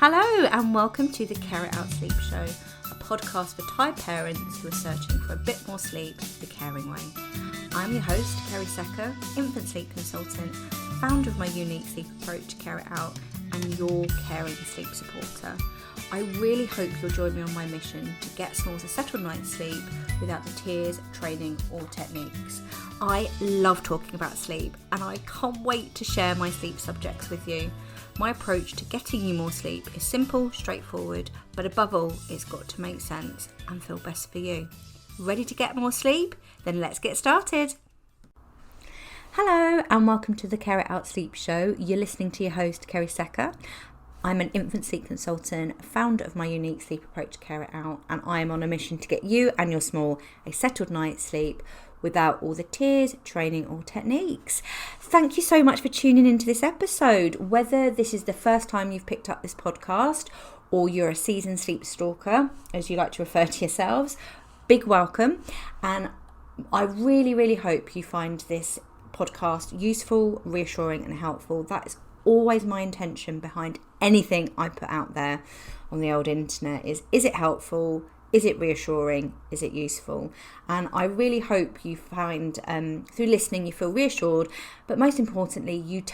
Hello and welcome to the Care It Out Sleep Show, a podcast for tired parents who are searching for a bit more sleep the caring way. I'm your host, Kerry Secker, infant sleep consultant, founder of my unique sleep approach, Care It Out, and your caring sleep supporter. I really hope you'll join me on my mission to get Smalls a settled night's sleep without the tears, training or techniques. I love talking about sleep and I can't wait to share my sleep subjects with you. My approach to getting you more sleep is simple, straightforward, but above all, it's got to make sense and feel best for you. Ready to get more sleep? Then let's get started. Hello and welcome to the Care It Out Sleep Show. You're listening to your host, Kerry Secker. I'm an infant sleep consultant, founder of my unique sleep approach, Care It Out, and I am on a mission to get you and your small a settled night's sleep without all the tears, training or techniques. Thank you so much for tuning into this episode. Whether this is the first time you've picked up this podcast or you're a seasoned sleep stalker, as you like to refer to yourselves, big welcome. And I really hope you find this podcast useful, reassuring and helpful. That is always my intention behind anything I put out there on the old internet is it helpful? Is it reassuring? Is it useful? And I really hope you find through listening you feel reassured, but most importantly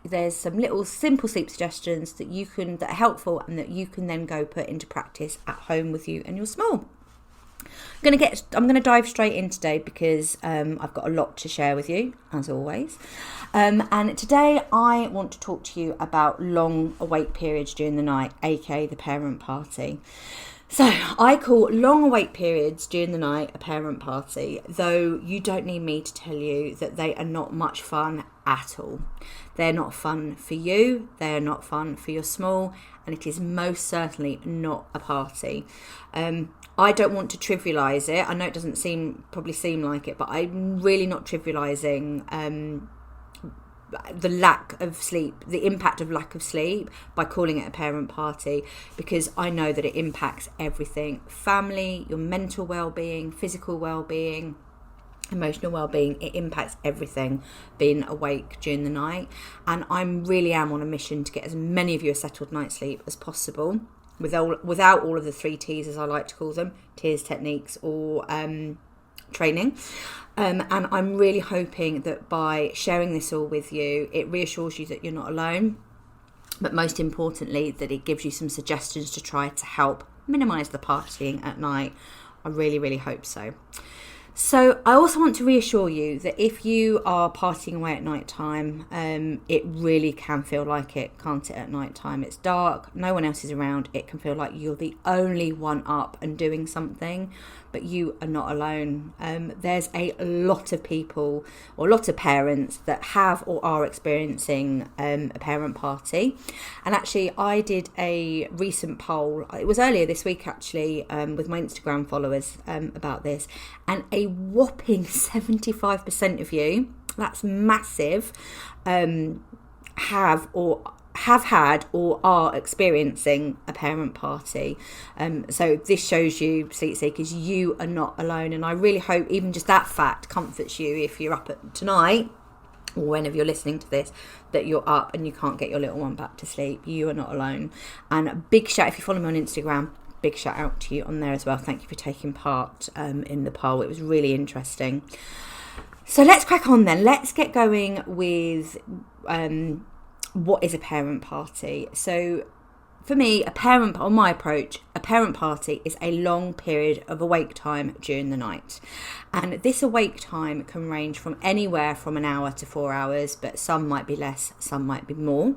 there's some little simple sleep suggestions that are helpful and that you can then go put into practice at home with you and your small. I'm going to dive straight in today because I've got a lot to share with you, as always. And today I want to talk to you about long awake periods during the night, aka the parent party. So I call long awake periods during the night a parent party, though you don't need me to tell you that they are not much fun at all. They're not fun for you, they are not fun for your small, and it is most certainly not a party. I don't want to trivialise it. I know it doesn't probably seem like it, but I'm really not trivialising the lack of sleep, the impact of lack of sleep by calling it a parent party, because I know that it impacts everything. Family, your mental well-being, physical well-being, emotional well-being, it impacts everything being awake during the night. And I really am on a mission to get as many of you a settled night's sleep as possible without all of the 3 T's, as I like to call them, tears, techniques or training. And I'm really hoping that by sharing this all with you, it reassures you that you're not alone, but most importantly, that it gives you some suggestions to try to help minimise the partying at night. I really hope so. So I also want to reassure you that if you are partying away at night time, it really can feel like it, can't it, at night time? It's dark, no one else is around, it can feel like you're the only one up and doing something, but you are not alone. There's a lot of people or a lot of parents that have or are experiencing a parent party. And actually I did a recent poll, it was earlier this week actually, with my Instagram followers about this, and a whopping 75% of you, that's massive, have had or are experiencing a parent party. So this shows you, sleep seekers, you are not alone. And I really hope even just that fact comforts you if you're up tonight or whenever you're listening to this, that you're up and you can't get your little one back to sleep. You are not alone. And a big shout, if you follow me on Instagram, big shout out to you on there as well. Thank you for taking part in the poll. It was really interesting. So let's crack on then. Let's get going with what is a parent party. So for me, my approach, a parent party is a long period of awake time during the night. And this awake time can range from anywhere from an hour to 4 hours, but some might be less, some might be more.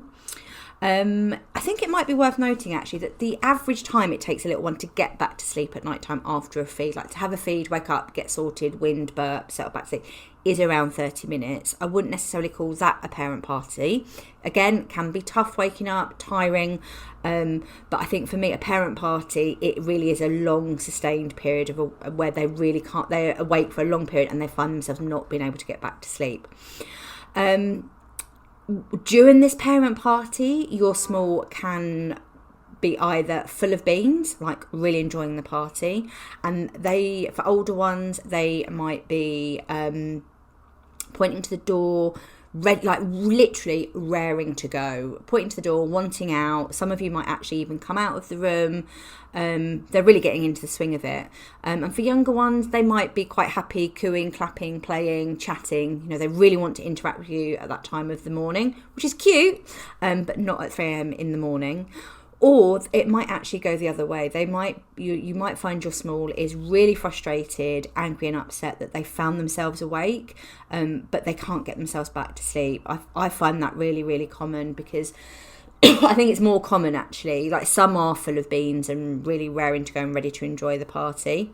I think it might be worth noting actually that the average time it takes a little one to get back to sleep at night time after a feed, like to have a feed, wake up, get sorted, wind, burp, settle back to sleep, is around 30 minutes. I wouldn't necessarily call that a parent party. Again, can be tough waking up, tiring, but I think for me a parent party, it really is a long sustained period of where they really can't, they're awake for a long period and they find themselves not being able to get back to sleep. During this parent party, your small can be either full of beans, like really enjoying the party, and for older ones, they might be pointing to the door, literally raring to go, pointing to the door, wanting out. Some of you might actually even come out of the room. They're really getting into the swing of it. And for younger ones, they might be quite happy cooing, clapping, playing, chatting. They really want to interact with you at that time of the morning, which is cute, but not at 3 a.m. in the morning. Or it might actually go the other way. You might find your small is really frustrated, angry and upset that they found themselves awake, but they can't get themselves back to sleep. I find that really, really common, because I think it's more common actually. Like, some are full of beans and really raring to go and ready to enjoy the party.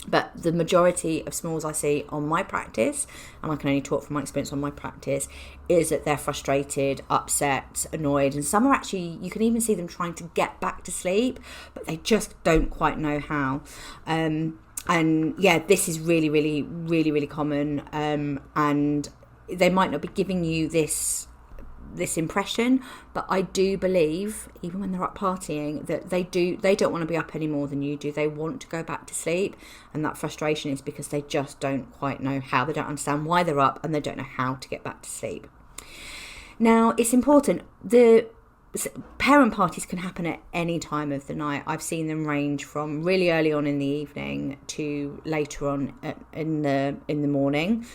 But the majority of smalls I see on my practice, and I can only talk from my experience on my practice, is that they're frustrated, upset, annoyed, and some are actually, you can even see them trying to get back to sleep, but they just don't quite know how. And yeah, this is really, really, really, really common. And they might not be giving you this impression, but I do believe, even when they're up partying, that they don't want to be up any more than you do. They want to go back to sleep, and that frustration is because they just don't quite know how. They don't understand why they're up, and they don't know how to get back to sleep. Now, it's important, the parent parties can happen at any time of the night. I've seen them range from really early on in the evening to later on in the morning,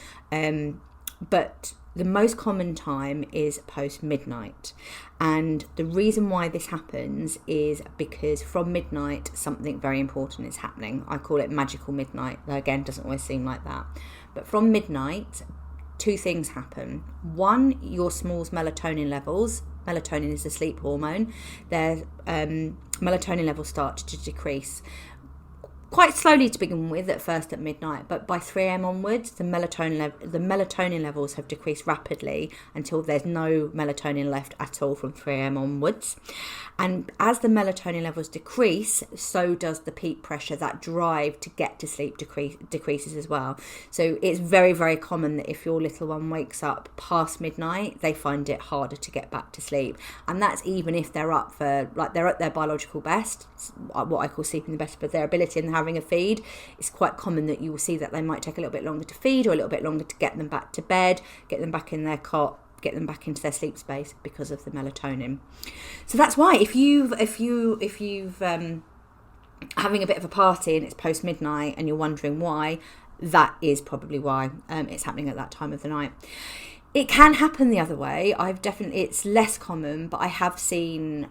but the most common time is post midnight. And the reason why this happens is because from midnight, something very important is happening. I call it magical midnight. Again, doesn't always seem like that. But from midnight, 2 things happen. One, your small's melatonin levels. Melatonin is the sleep hormone. Their melatonin levels start to decrease. Quite slowly to begin with, at first at midnight, but by 3 a.m. onwards, the melatonin levels have decreased rapidly until there's no melatonin left at all from 3 a.m. onwards. And as the melatonin levels decrease, so does the peak pressure. That drive to get to sleep decreases as well. So it's very, very common that if your little one wakes up past midnight, they find it harder to get back to sleep. And that's even if they're up for, they're at their biological best, what I call sleeping the best of their ability, and having a feed. It's quite common that you will see that they might take a little bit longer to feed, or a little bit longer to get them back to bed, get them back in their cot, get them back into their sleep space, because of the melatonin. So that's why if you've having a bit of a party and it's post midnight and you're wondering why, that is probably why it's happening at that time of the night. It can happen the other way. It's less common, but I have seen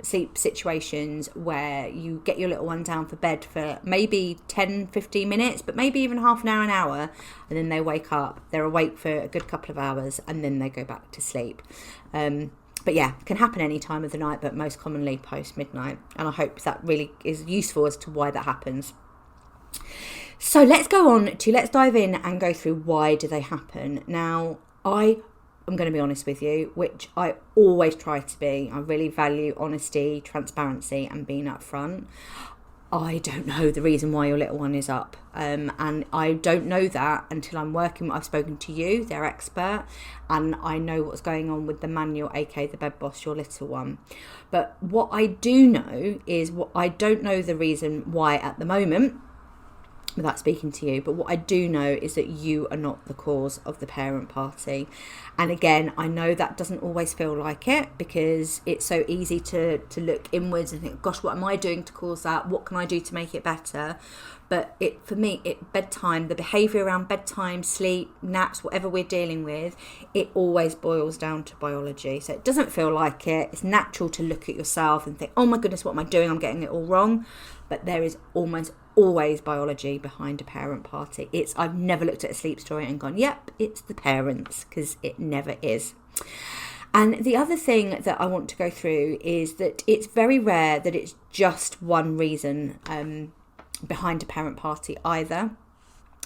sleep situations where you get your little one down for bed for maybe 10, 15 minutes, but maybe even half an hour, and then they wake up. They're awake for a good couple of hours, and then they go back to sleep. But yeah, it can happen any time of the night, but most commonly post midnight. And I hope that really is useful as to why that happens. So let's dive in and go through why do they happen. Now, I am going to be honest with you, which I always try to be. I really value honesty, transparency, and being upfront. I don't know the reason why your little one is up. And I don't know that until I've spoken to you, their expert, and I know what's going on with the manual, aka the bed boss, your little one. But what I do know is I don't know the reason why at the moment, without speaking to you, but what I do know is that you are not the cause of the parent party. And again, I know that doesn't always feel like it, because it's so easy to look inwards and think, gosh, what am I doing to cause that? What can I do to make it better? But for me, bedtime, the behaviour around bedtime, sleep, naps, whatever we're dealing with, it always boils down to biology. So it doesn't feel like it. It's natural to look at yourself and think, oh my goodness, what am I doing? I'm getting it all wrong. But there is almost always biology behind a parent party. I've never looked at a sleep story and gone, yep, it's the parents, because it never is. And the other thing that I want to go through is that it's very rare that it's just one reason behind a parent party either.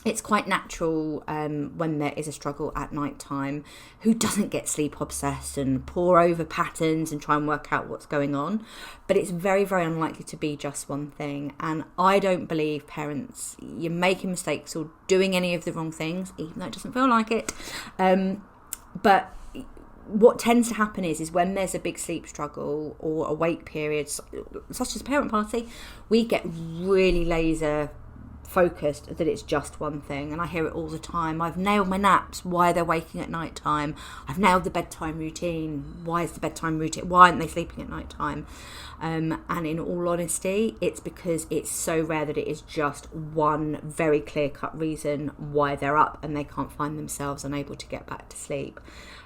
It's quite natural when there is a struggle at night time. Who doesn't get sleep obsessed and pore over patterns and try and work out what's going on? But it's very, very unlikely to be just one thing. And I don't believe parents, you're making mistakes or doing any of the wrong things, even though it doesn't feel like it. But what tends to happen is when there's a big sleep struggle or a wake period, such as parent party, we get really laser focused that it's just one thing. And I hear it all the time. I've nailed my naps. Why are they waking at night time? I've nailed the bedtime routine. Why is the bedtime routine? Why aren't they sleeping at night time? And in all honesty, it's because it's so rare that it is just one very clear-cut reason why they're up and they can't find themselves unable to get back to sleep.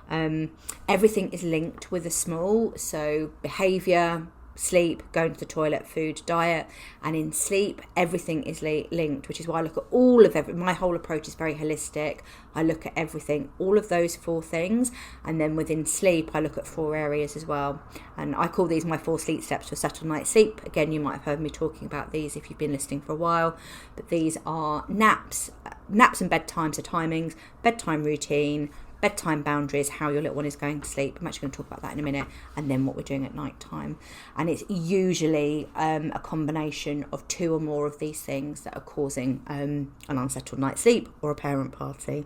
Everything is linked with a small, so behaviour, sleep, going to the toilet, food, diet, and in sleep everything is linked, which is why I look at all of my whole approach is very holistic. I look at everything, all of those 4 things, and then within sleep I look at 4 areas as well, and I call these my 4 sleep steps for a settled night's sleep. Again, you might have heard me talking about these if you've been listening for a while, but these are naps and bedtimes are timings, bedtime routine, bedtime boundaries, how your little one is going to sleep. I'm actually going to talk about that in a minute, and then what we're doing at night time. And it's usually a combination of 2 or more of these things that are causing an unsettled night's sleep or a parent party.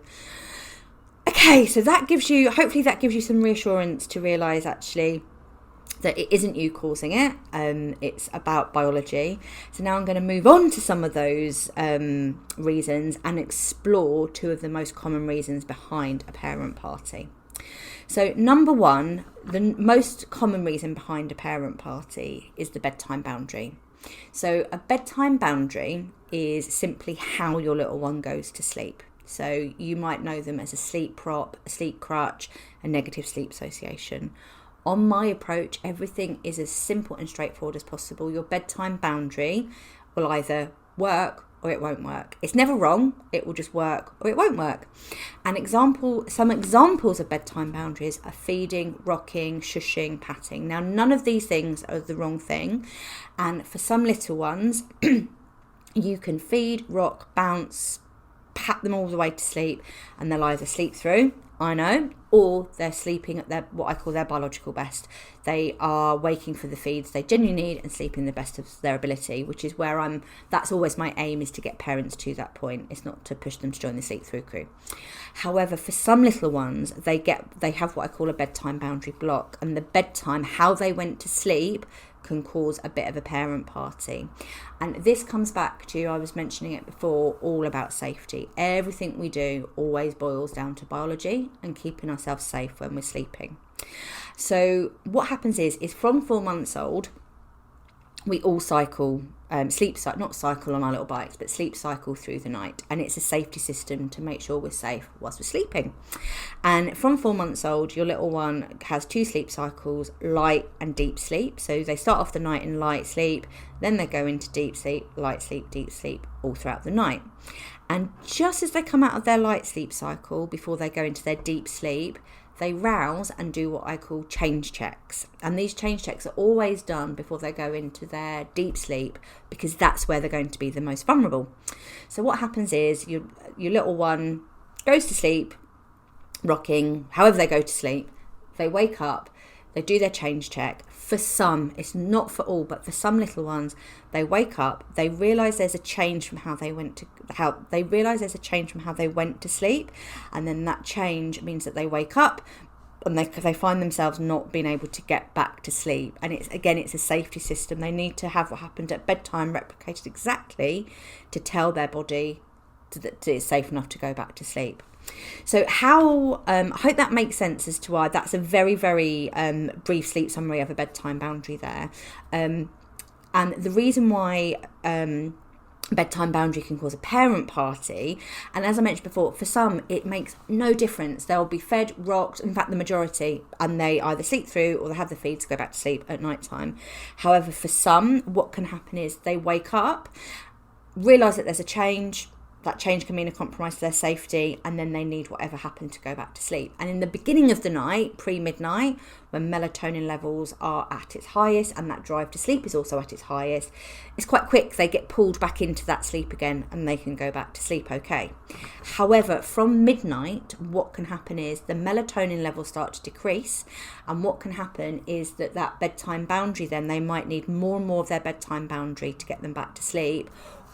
Okay, so hopefully that gives you some reassurance to realise actually that it isn't you causing it, it's about biology. So now I'm going to move on to some of those reasons and explore 2 of the most common reasons behind a parent party. So number 1, the most common reason behind a parent party is the bedtime boundary. So a bedtime boundary is simply how your little one goes to sleep. So you might know them as a sleep prop, a sleep crutch, a negative sleep association. On my approach, everything is as simple and straightforward as possible. Your bedtime boundary will either work or it won't work. It's never wrong. It will just work or it won't work. Some examples of bedtime boundaries are feeding, rocking, shushing, patting. Now, none of these things are the wrong thing. And for some little ones, you can feed, rock, bounce, pat them all the way to sleep, and they'll either sleep through, I know, or they're sleeping at what I call their biological best. They are waking for the feeds they genuinely need and sleeping the best of their ability, which is where that's always my aim, is to get parents to that point. It's not to push them to join the sleep through crew. However, for some little ones, they have what I call a bedtime boundary block, and the bedtime, how they went to sleep, can cause a bit of a parent party. And this comes back to, I was mentioning it before, all about safety. Everything we do always boils down to biology and keeping ourselves safe when we're sleeping. So what happens is from 4 months old, we all cycle, not cycle on our little bikes, but sleep cycle through the night. And it's a safety system to make sure we're safe whilst we're sleeping. And from 4 months old, your little one has 2 sleep cycles, light and deep sleep. So they start off the night in light sleep, then they go into deep sleep, light sleep, deep sleep, all throughout the night. And just as they come out of their light sleep cycle, before they go into their deep sleep, they rouse and do what I call change checks. And these change checks are always done before they go into their deep sleep, because that's where they're going to be the most vulnerable. So what happens is your little one goes to sleep, rocking, however they go to sleep, they wake up, they do their change check. For some, it's not for all, but for some little ones, they wake up, they realise there's a change from how they went to sleep, and then that change means that they wake up and they find themselves not being able to get back to sleep. And it's a safety system. They need to have what happened at bedtime replicated exactly to tell their body that it's safe enough to go back to sleep. So I hope that makes sense as to why that's a very, very brief sleep summary of a bedtime boundary there. And the reason why bedtime boundary can cause a parent party, and as I mentioned before, for some it makes no difference. They'll be fed, rocked, in fact the majority, and they either sleep through or they have the feeds to go back to sleep at night time. However, for some, what can happen is they wake up, realise that there's a change. That change can mean a compromise to their safety, and then they need whatever happened to go back to sleep. And in the beginning of the night, pre-midnight, when melatonin levels are at its highest and that drive to sleep is also at its highest, it's quite quick. They get pulled back into that sleep again and they can go back to sleep okay. However, from midnight, what can happen is the melatonin levels start to decrease, and what can happen is that bedtime boundary, then they might need more and more of their bedtime boundary to get them back to sleep,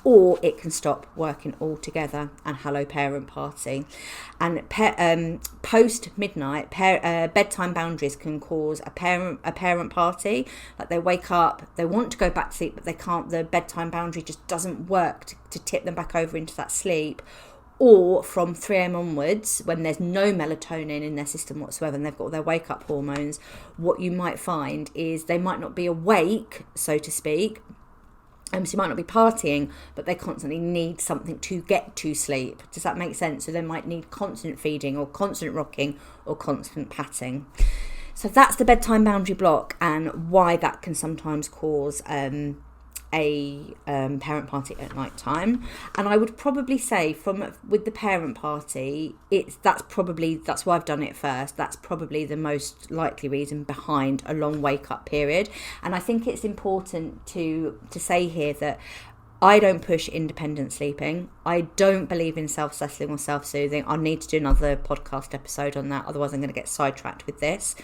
or it can stop working altogether. And hello, parent party. And post midnight, bedtime boundaries can cause a parent party. Like they wake up, they want to go back to sleep, but they can't. The bedtime boundary just doesn't work to tip them back over into that sleep. Or from 3 a.m. onwards, when there's no melatonin in their system whatsoever and they've got all their wake up hormones, what you might find is they might not be awake, so to speak. So you might not be partying, but they constantly need something to get to sleep. Does that make sense? So they might need constant feeding or constant rocking or constant patting. So that's the bedtime boundary block and why that can sometimes cause a parent party at night time. And I would probably say with the parent party, that's why I've done it first. That's probably the most likely reason behind a long wake up period. And I think it's important to say here that I don't push independent sleeping. I don't believe in self-settling or self-soothing. I'll need to do another podcast episode on that, otherwise I'm going to get sidetracked with this.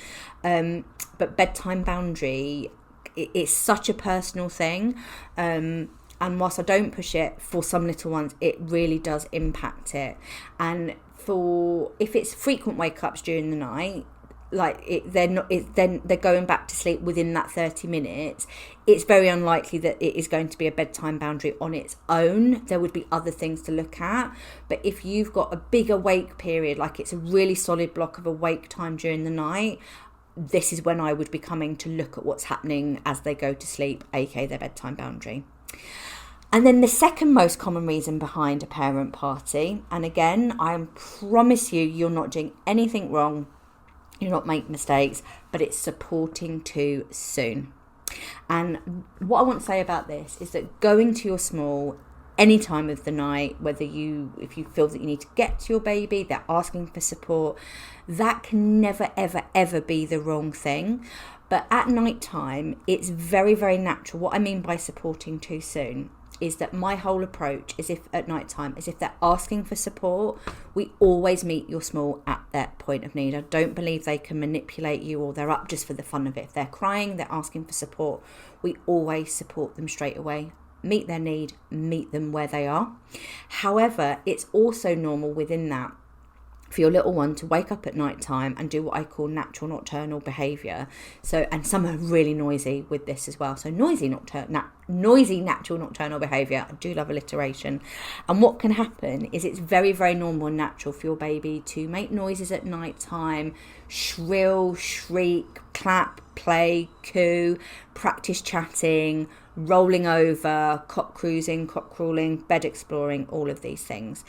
But bedtime boundary, it's such a personal thing, and whilst I don't push it for some little ones, it really does impact it. And if it's frequent wake ups during the night, then they're going back to sleep within that 30 minutes, it's very unlikely that it is going to be a bedtime boundary on its own. There would be other things to look at. But if you've got a big awake period, like it's a really solid block of awake time during the night, this is when I would be coming to look at what's happening as they go to sleep, aka their bedtime boundary. And then the second most common reason behind a parent party, and again, I promise you're not doing anything wrong, you're not making mistakes, but it's supporting too soon. And what I want to say about this is that going to your small any time of the night, if you feel that you need to get to your baby, they're asking for support, that can never, ever, ever be the wrong thing. But at night time, it's very, very natural. What I mean by supporting too soon is that my whole approach is if they're asking for support, we always meet your small at that point of need. I don't believe they can manipulate you or they're up just for the fun of it. If they're crying, they're asking for support, we always support them straight away. Meet their need, meet them where they are. However, it's also normal within that for your little one to wake up at night time and do what I call natural nocturnal behaviour. So, and some are really noisy with this as well. So noisy natural nocturnal behaviour. I do love alliteration. And what can happen is it's very, very normal and natural for your baby to make noises at night time, shrill, shriek, clap, play, coo, practice chatting, rolling over, cock cruising, cock crawling, bed exploring, all of these things.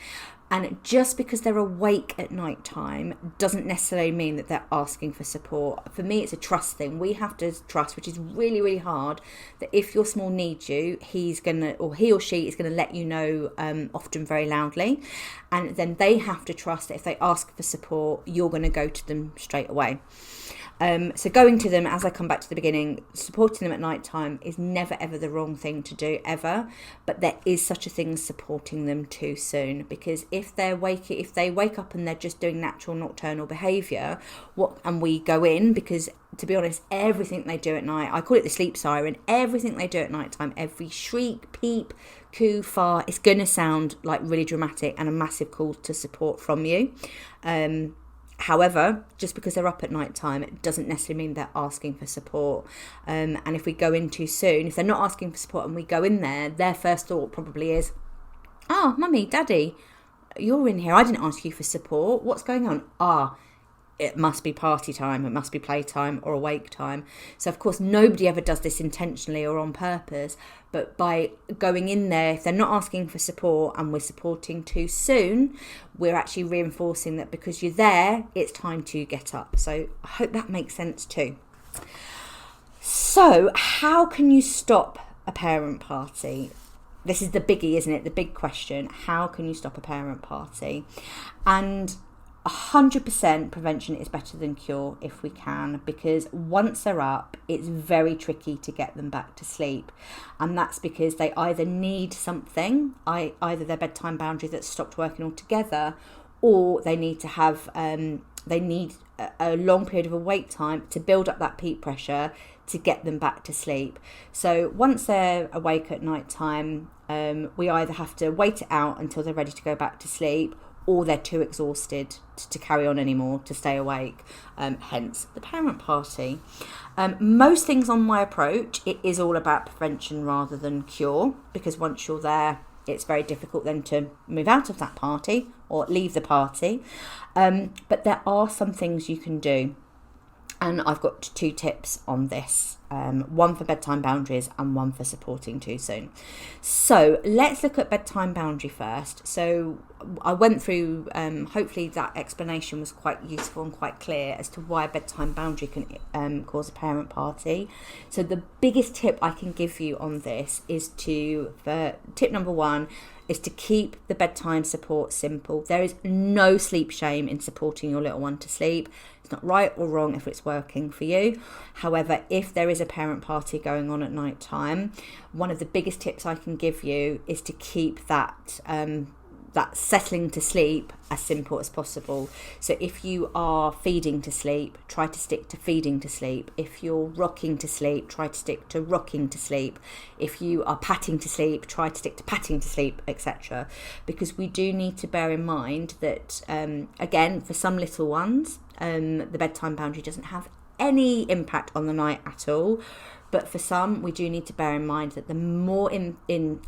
And just because they're awake at night time doesn't necessarily mean that they're asking for support. For me, it's a trust thing. We have to trust, which is really, really hard, that if your small needs you, he or she is going to let you know, often very loudly. And then they have to trust that if they ask for support, you're going to go to them straight away. So going to them, as I come back to the beginning, supporting them at night time is never ever the wrong thing to do ever, but there is such a thing as supporting them too soon, because if they wake up and they're just doing natural nocturnal behaviour, and we go in, because to be honest, everything they do at night, I call it the sleep siren, everything they do at night time, every shriek, peep, coo, far, it's going to sound like really dramatic and a massive call to support from you. However, just because they're up at night time, it doesn't necessarily mean they're asking for support. And if we go in too soon, if they're not asking for support and we go in there, their first thought probably is, "Oh, mummy, daddy, you're in here. I didn't ask you for support. What's going on?" It must be party time, it must be playtime or awake time. So of course nobody ever does this intentionally or on purpose, but by going in there, if they're not asking for support and we're supporting too soon, we're actually reinforcing that because you're there, it's time to get up. So I hope that makes sense too. So how can you stop a parent party? This is the biggie, isn't it? The big question. How can you stop a parent party? And 100% prevention is better than cure if we can, because once they're up, it's very tricky to get them back to sleep. And that's because they either need something, either their bedtime boundary that's stopped working altogether, or they need to have, they need a long period of awake time to build up that peak pressure, to get them back to sleep. So once they're awake at night time, we either have to wait it out until they're ready to go back to sleep, or they're too exhausted to carry on anymore, to stay awake, hence the parent party. Most things on my approach, it is all about prevention rather than cure, because once you're there, it's very difficult then to move out of that party or leave the party. But there are some things you can do. And I've got 2 tips on this, one for bedtime boundaries and one for supporting too soon. So let's look at bedtime boundary first. So I went through, hopefully that explanation was quite useful and quite clear as to why a bedtime boundary can cause a parent party. So the biggest tip I can give you on this is tip number 1 is to keep the bedtime support simple. There is no sleep shame in supporting your little one to sleep. It's not right or wrong if it's working for you. However, if there is a parent party going on at night time, one of the biggest tips I can give you is to keep that settling to sleep as simple as possible. So if you are feeding to sleep, try to stick to feeding to sleep. If you're rocking to sleep, try to stick to rocking to sleep. If you are patting to sleep, try to stick to patting to sleep, etc. Because we do need to bear in mind that, again, for some little ones, the bedtime boundary doesn't have any impact on the night at all. But for some, we do need to bear in mind that the more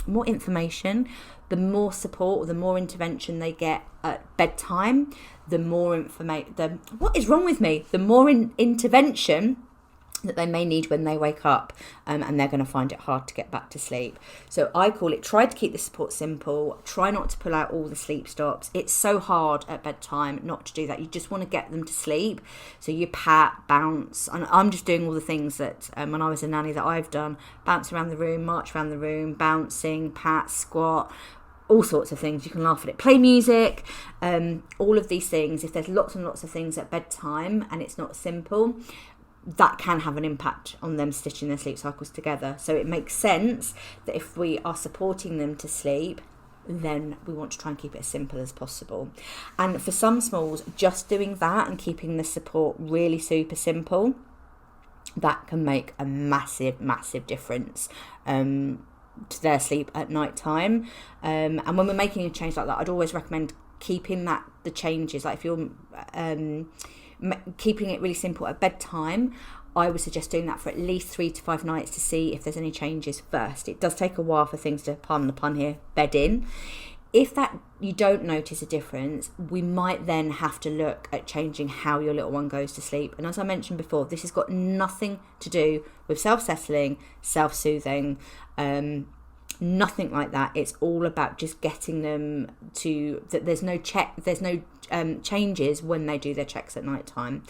more information, the more support, or the more intervention they get at bedtime, the more information. What is wrong with me? The more intervention that they may need when they wake up, and they're going to find it hard to get back to sleep. So I call it, try to keep the support simple, try not to pull out all the sleep stops. It's so hard at bedtime not to do that. You just want to get them to sleep. So you pat, bounce, and I'm just doing all the things that when I was a nanny that I've done: bounce around the room, march around the room, bouncing, pat, squat, all sorts of things. You can laugh at it. Play music, all of these things. If there's lots and lots of things at bedtime and it's not simple, that can have an impact on them stitching their sleep cycles together. So it makes sense that if we are supporting them to sleep, then we want to try and keep it as simple as possible. And for some smalls, just doing that and keeping the support really super simple, that can make a massive, massive difference to their sleep at night time. And when we're making a change like that, I'd always recommend keeping the changes. Like if you're keeping it really simple at bedtime, I would suggest doing that for at least 3 to 5 nights to see if there's any changes first. It does take a while for things to, pardon the pun here, bed in. If that you don't notice a difference, we might then have to look at changing how your little one goes to sleep. And as I mentioned before, this has got nothing to do with self-settling, self-soothing, nothing like that. It's all about just getting them to that. There's no changes when they do their checks at night time,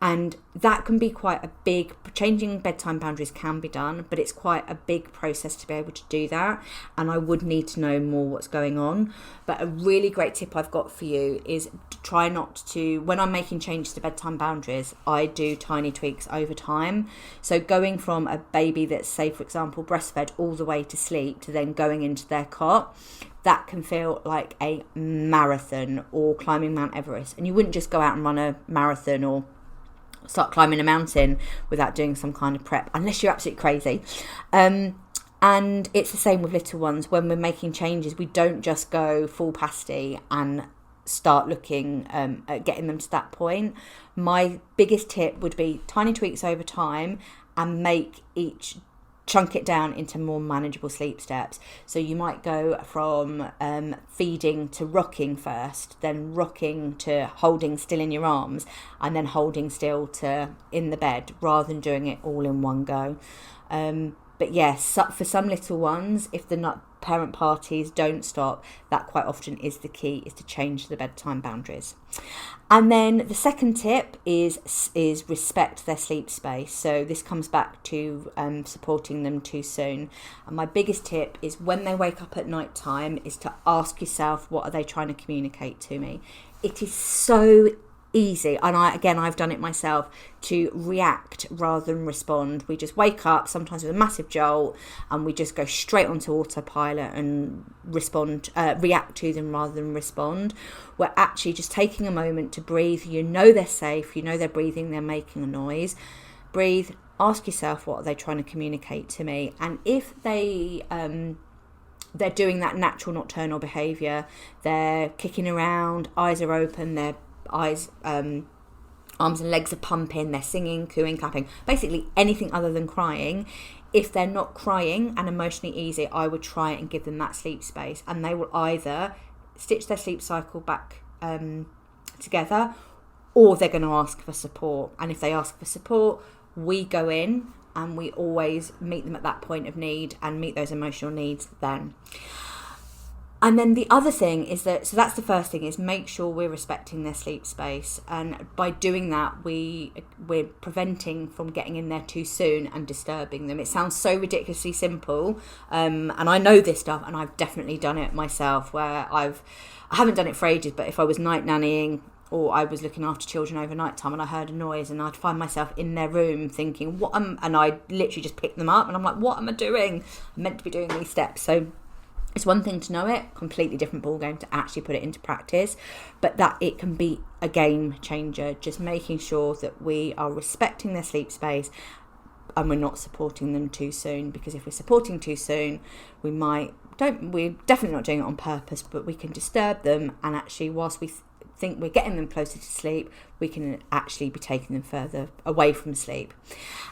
and that can be quite a big. Changing bedtime boundaries can be done, but it's quite a big process to be able to do that, and I would need to know more what's going on. But a really great tip I've got for you is to try not to, when I'm making changes to bedtime boundaries, I do tiny tweaks over time. So going from a baby that's, say for example, breastfed all the way to sleep to then going into their cot, that can feel like a marathon or climbing Mount Everest. And you wouldn't just go out and run a marathon or start climbing a mountain without doing some kind of prep, unless you're absolutely crazy. And it's the same with little ones. When we're making changes, we don't just go full pasty and start looking at getting them to that point. My biggest tip would be tiny tweaks over time and chunk it down into more manageable sleep steps. So you might go from feeding to rocking first, then rocking to holding still in your arms, and then holding still to in the bed, rather than doing it all in one go. But yes, for some little ones, if the parent parties don't stop, that quite often is the key, is to change the bedtime boundaries. And then the second tip is respect their sleep space. So this comes back to supporting them too soon. And my biggest tip is when they wake up at night time is to ask yourself, what are they trying to communicate to me? It is so easy, and I've done it myself, to react rather than respond. We just wake up sometimes with a massive jolt and we just go straight onto autopilot and react to them rather than respond. We're actually just taking a moment to breathe. You know they're safe, you know they're breathing, they're making a noise. Breathe, ask yourself, what are they trying to communicate to me? And if they're doing that natural nocturnal behaviour, they're kicking around, eyes are open, their eyes, arms and legs are pumping, they're singing, cooing, clapping, basically anything other than crying. If they're not crying and emotionally easy, I would try and give them that sleep space, and they will either stitch their sleep cycle back together, or they're going to ask for support. And if they ask for support, we go in and we always meet them at that point of need and meet those emotional needs then. And then the other thing is that, so that's the first thing, is make sure we're respecting their sleep space. And by doing that, we're preventing from getting in there too soon and disturbing them. It sounds so ridiculously simple. And I know this stuff, and I've definitely done it myself, where I haven't done it for ages, but if I was night nannying or I was looking after children overnight time and I heard a noise, and I'd find myself in their room thinking, and I literally just pick them up and I'm like, what am I doing? I'm meant to be doing these steps. So it's one thing to know it, completely different ballgame to actually put it into practice, but that it can be a game changer, just making sure that we are respecting their sleep space and we're not supporting them too soon. Because if we're supporting too soon, we're definitely not doing it on purpose, but we can disturb them, and actually whilst we think we're getting them closer to sleep, we can actually be taking them further away from sleep.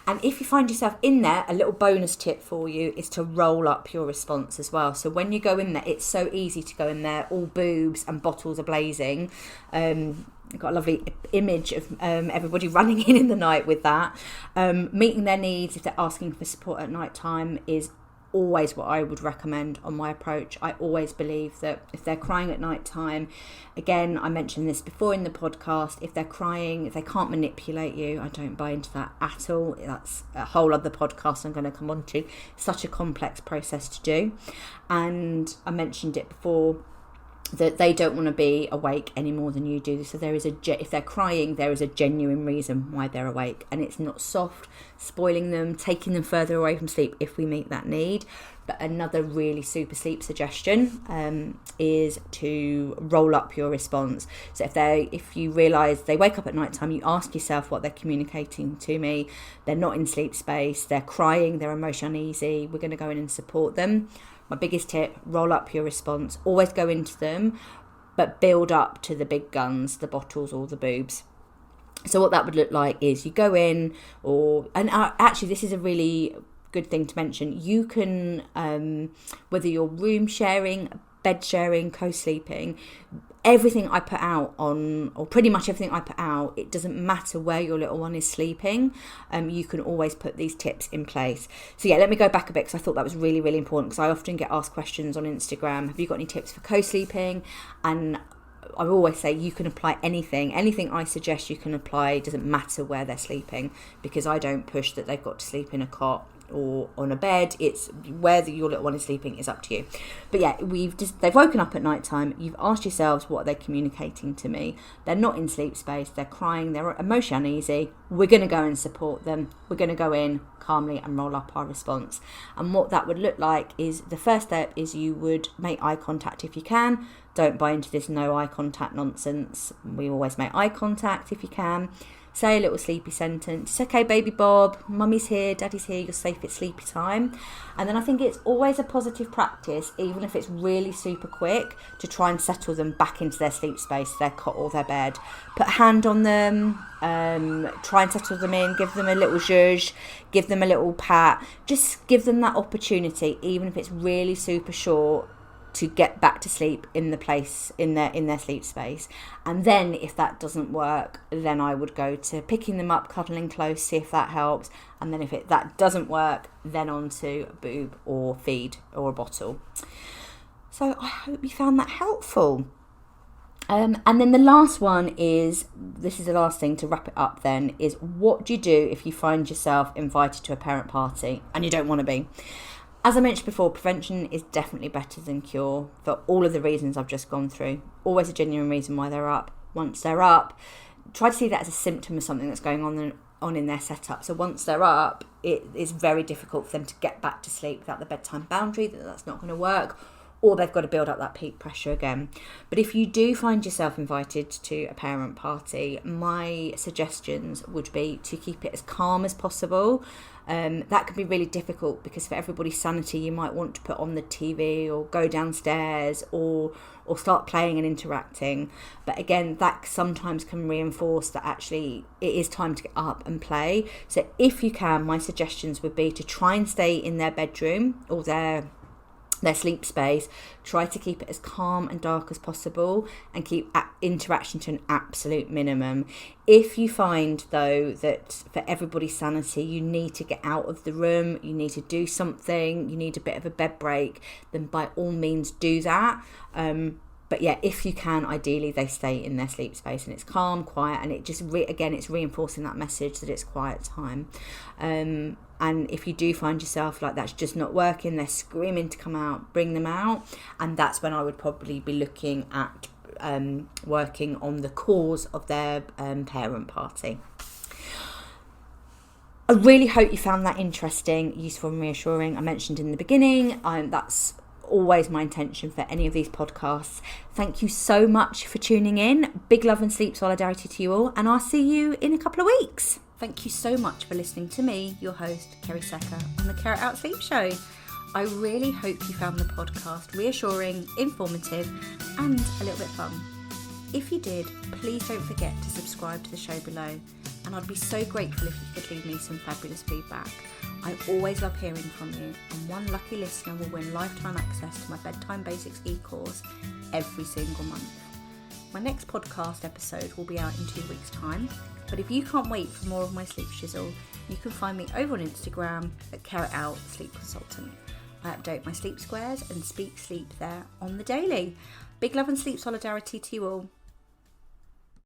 And if you find yourself in there, a little bonus tip for you is to roll up your response as well. So when you go in there, it's so easy to go in there all boobs and bottles are blazing. I've got a lovely image of everybody running in the night with that. Meeting their needs if they're asking for support at night time is always what I would recommend on my approach. I always believe that if they're crying at night time, again, I mentioned this before in the podcast, if they're crying, if they can't manipulate you, I don't buy into that at all. That's a whole other podcast I'm going to come on to. Such a complex process to do. And I mentioned it before, that they don't want to be awake any more than you do. So there is if they're crying, there is a genuine reason why they're awake, and it's not soft spoiling them, taking them further away from sleep if we meet that need. But another really super sleep suggestion is to roll up your response. So if you realise they wake up at night time, you ask yourself what they're communicating to me. They're not in sleep space, they're crying, they're emotionally uneasy, we're going to go in and support them. My biggest tip, roll up your response. Always go into them, but build up to the big guns, the bottles or the boobs. So what that would look like is you go in, actually this is a really good thing to mention. You can, whether you're room sharing, bed sharing, co-sleeping, everything I put out on, or pretty much everything I put out, it doesn't matter where your little one is sleeping. You can always put these tips in place. So yeah, let me go back a bit, because I thought that was really, really important, because I often get asked questions on Instagram, have you got any tips for co-sleeping? And I always say you can apply anything I suggest you can apply. It doesn't matter where they're sleeping, because I don't push that they've got to sleep in a cot or on a bed. It's where your little one is sleeping is up to you. But yeah, they've woken up at night time. You've asked yourselves, what are they communicating to me? They're not in sleep space, they're crying, they're emotionally uneasy. We're going to go and support them. We're going to go in calmly and roll up our response. And what that would look like is, the first step is you would make eye contact if you can. Don't buy into this no eye contact nonsense. We always make eye contact if you can. Say a little sleepy sentence. It's okay, baby Bob, mummy's here, daddy's here, you're safe, it's sleepy time. And then I think it's always a positive practice, even if it's really super quick, to try and settle them back into their sleep space, their cot or their bed. Put a hand on them, try and settle them in, give them a little zhuzh, give them a little pat. Just give them that opportunity, even if it's really super short, to get back to sleep in their sleep space. And then if that doesn't work, then I would go to picking them up, cuddling close, see if that helps. And then if that doesn't work, then on to a boob or feed or a bottle. So I hope you found that helpful. And then the last one is, this is the last thing to wrap it up then, is what do you do if you find yourself invited to a parent party and you don't want to be? As I mentioned before, prevention is definitely better than cure, for all of the reasons I've just gone through. Always a genuine reason why they're up. Once they're up, try to see that as a symptom of something that's going on in their setup. So once they're up, it is very difficult for them to get back to sleep without the bedtime boundary. That's not going to work. or they've got to build up that peak pressure again. But if you do find yourself invited to a parent party, my suggestions would be to keep it as calm as possible. That can be really difficult because for everybody's sanity, you might want to put on the TV or go downstairs or start playing and interacting. But again, that sometimes can reinforce that actually it is time to get up and play. So if you can, my suggestions would be to try and stay in their bedroom or their sleep space. Try to keep it as calm and dark as possible and keep interaction to an absolute minimum. If you find though that for everybody's sanity you need to get out of the room, you need to do something, you need a bit of a bed break, then by all means do that. But yeah, if you can, ideally they stay in their sleep space and it's calm, quiet, and it just again it's reinforcing that message that it's quiet time. And if you do find yourself like that's just not working, they're screaming to come out, bring them out. And that's when I would probably be looking at working on the cause of their parent party. I really hope you found that interesting, useful and reassuring. I mentioned in the beginning, that's always my intention for any of these podcasts. Thank you so much for tuning in. Big love and sleep solidarity to you all, and I'll see you in a couple of weeks. Thank you so much for listening to me, your host, Kerry Secker, on the Care It Out Sleep Show. I really hope you found the podcast reassuring, informative, and a little bit fun. If you did, please don't forget to subscribe to the show below, and I'd be so grateful if you could leave me some fabulous feedback. I always love hearing from you, and one lucky listener will win lifetime access to my Bedtime Basics e-course every single month. My next podcast episode will be out in 2 weeks' time, but if you can't wait for more of my sleep shizzle, you can find me over on Instagram at Care It Out Sleep Consultant. I update my sleep squares and speak sleep there on the daily. Big love and sleep solidarity to you all.